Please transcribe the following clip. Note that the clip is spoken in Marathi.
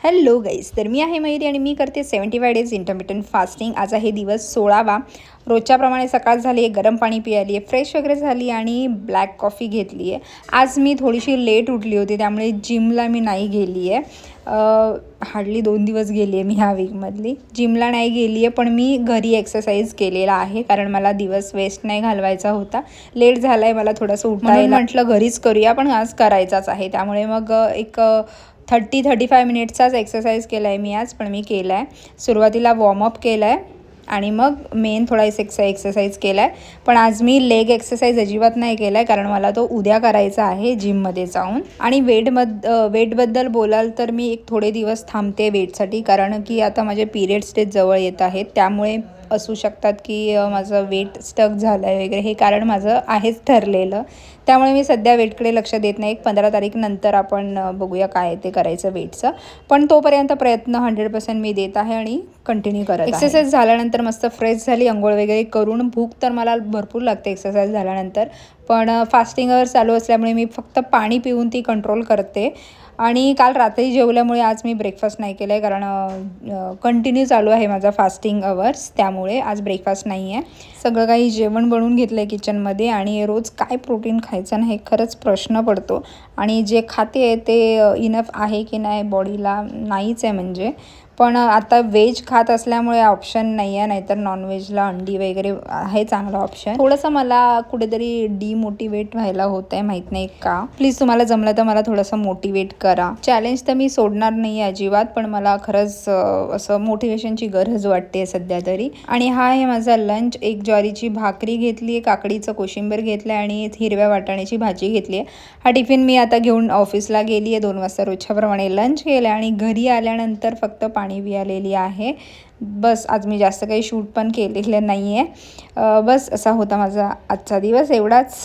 हॅलो गाईज, तर मी आहे मयुरी आणि मी करते 75 डेज इंटरमिटंट फास्टिंग। आज आहे दिवस 16वा। रोजच्याप्रमाणे सकाळ झाली आहे, गरम पाणी पियाली आहे, फ्रेश वगैरे झाली आणि ब्लॅक कॉफी घेतली आहे। आज मी थोडीशी लेट उठली होती, त्यामुळे जिमला मी नाही गेली आहे। हार्डली 2 दिवस गेली आहे मी ह्या वीकमधली। जिमला नाही गेली आहे, पण मी घरी एक्सरसाइज केलेला आहे, कारण मला दिवस वेस्ट नाही घालवायचा होता। लेट झाला आहे मला थोडंसं उठायला, म्हटलं घरीच करूया, पण आज करायचाच आहे। त्यामुळे मग एक 30-35 मिनिट्सचाच एक्सरसाइज केला आहे मी आज, पण मी केला आहे। सुरुवातीला वॉर्मअप केला आहे आणि मग मेन थोडा एक्सरसाइज केला आहे। पण आज मी लेग एक्सरसाइज अजिबात नाही केला आहे, कारण मला तो उद्या करायचा आहे जिममध्ये जाऊन। आणि वेटबद्दल बोलाल तर मी एक थोडे दिवस थांबते वेटसाठी, कारण की आता माझे पिरियड्स डेज जवळ येत आहेत, त्यामुळे असू शकतात की माझं वेट स्टक झालं आहे वगैरे, हे कारण माझं आहेच ठरलेलं। त्यामुळे मी सध्या वेटकडे लक्ष देत नाही। 15 तारीख नंतर आपण बघूया काय ते करायचं वेटचं, पण तोपर्यंत प्रयत्न 100% मी देत आहे आणि कंटिन्यू करत आहे। एक्सरसाइज झाल्यानंतर मस्त फ्रेश झाली, अंघोळ वगैरे करून। भूक तर मला भरपूर लागते एक्सरसाइज झाल्यानंतर, पण फास्टिंगवर चालू असल्यामुळे मी फक्त पाणी पिऊन ती कंट्रोल करते। आणि काल रात्री जेवल्यामुळे आज मी ब्रेकफास्ट नाही केला आहे, कारण कंटिन्यू चालू आहे माझा फास्टिंग अवर्स, त्यामुळे आज ब्रेकफास्ट नाही आहे। सगळं काही जेवण बनवून घेतलं आहे किचनमध्ये, आणि रोज काय प्रोटीन खायचं ना हे खरंच प्रश्न पडतो। आणि जे खाते आहे ते इनफ आहे की नाही बॉडीला, नाहीच आहे म्हणजे। पण आता व्हेज खात असल्यामुळे ऑप्शन नाही आहे, नाहीतर नॉनव्हेजला अंडी वगैरे आहे चांगला ऑप्शन। थोडंसं मला कुठेतरी डिमोटिवेट व्हायला होत आहे, माहीत नाही का। प्लीज तुम्हाला जमलं तर मला थोडंसं मोटिवेट करा। चॅलेंज तर मी सोडणार नाही आहे अजिबात, पण मला खरंच असं मोटिवेशनची गरज वाटते सध्या तरी। आणि हा आहे माझा लंच। एक ज्वारीची भाकरी घेतली आहे, काकडीचं कोशिंबीर घेतलं आहे आणि हिरव्या वाटाण्याची भाजी घेतली आहे। हा टिफिन मी आता घेऊन ऑफिसला गेली आहे। 2 वाजता रोजच्याप्रमाणे लंच केलं आहे आणि घरी आल्यानंतर फक्त पाणी पियालेली आहे बस। आज मी जास्त काही शूट पण केलेलं नाही आहे। बस असा होता माझा आजचा दिवस, एवढाच।